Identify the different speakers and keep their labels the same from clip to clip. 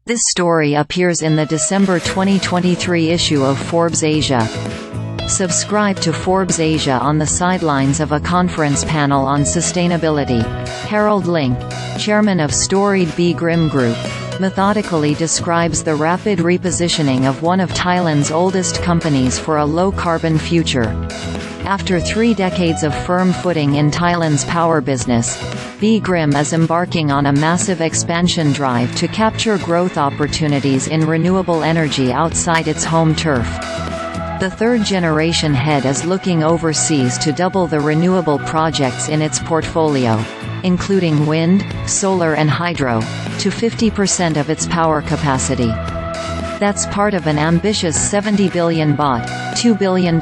Speaker 1: This story appears in the December 2023 issue of Forbes Asia. Subscribe to Forbes Asia on the sidelines of a conference panel on sustainability. Harald, chairman of storied B.Grimm Group, methodically describes the rapid repositioning of one of Thailand's oldest companies for a low-carbon future. After 3 decades of firm footing in Thailand's power business, B.Grimm is embarking on a massive expansion drive to capture growth opportunities in renewable energy outside its home turf. The third-generation head is looking overseas to double the renewable projects in its portfolio, including wind, solar and hydro, to 50% of its power capacity. That's part of an ambitious 70 billion baht $2 billion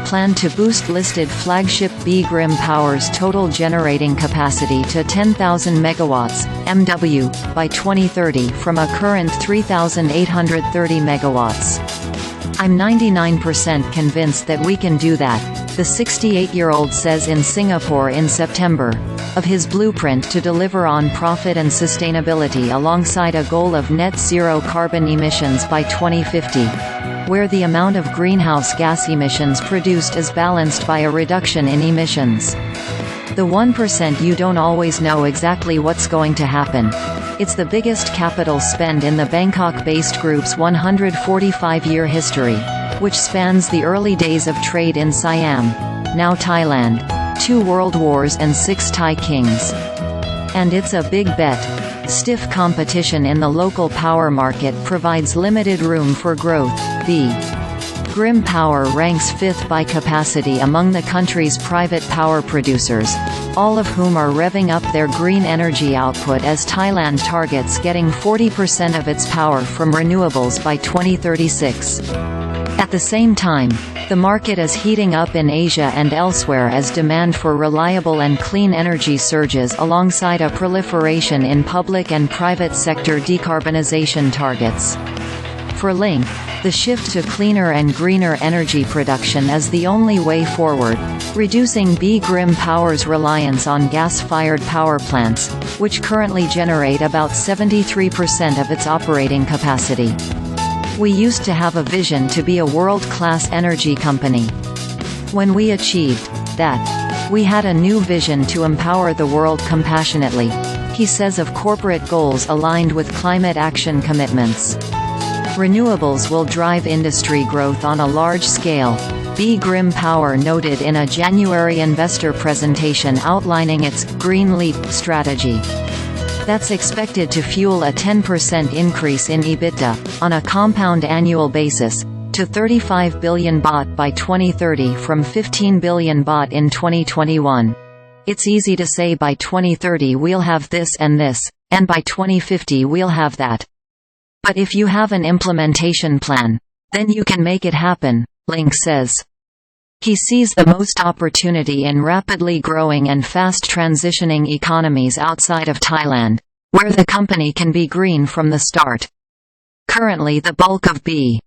Speaker 1: plan to boost listed flagship B.Grimm Power's total generating capacity to 10,000 megawatts (MW) by 2030 from a current 3,830 megawatts. "I'm 99% convinced that we can do that," the 68-year-old says in Singapore in September, of his blueprint to deliver on profit and sustainability alongside a goal of net zero carbon emissions by 2050, where the amount of greenhouse gas emissions produced is balanced by a reduction in emissions. The 1% you don't always know exactly what's going to happen. It's the biggest capital spend in the Bangkok-based group's 145-year history, which spans the early days of trade in Siam, now Thailand, 2 world wars and 6 Thai kings. And it's a big bet. Stiff competition in the local power market provides limited room for growth. B.Grimm Power ranks 5th by capacity among the country's private power producers, all of whom are revving up their green energy output as Thailand targets getting 40% of its power from renewables by 2036. At the same time, the market is heating up in Asia and elsewhere as demand for reliable and clean energy surges alongside a proliferation in public and private sector decarbonization targets. For Link, the shift to cleaner and greener energy production is the only way forward, reducing B.Grimm Power's reliance on gas-fired power plants, which currently generate about 73% of its operating capacity. "We used to have a vision to be a world-class energy company. When we achieved that, we had a new vision to empower the world compassionately," he says of corporate goals aligned with climate action commitments. Renewables will drive industry growth on a large scale, B.Grimm Power noted in a January investor presentation outlining its Green Leap strategy. That's expected to fuel a 10% increase in EBITDA, on a compound annual basis, to 35 billion baht by 2030 from 15 billion baht in 2021. It's easy to say by 2030 we'll have this, and by 2050 we'll have that. But if you have an implementation plan, then you can make it happen, Link says. He sees the most opportunity in rapidly growing and fast transitioning economies outside of Thailand, where the company can be green from the start. Currently the bulk of B.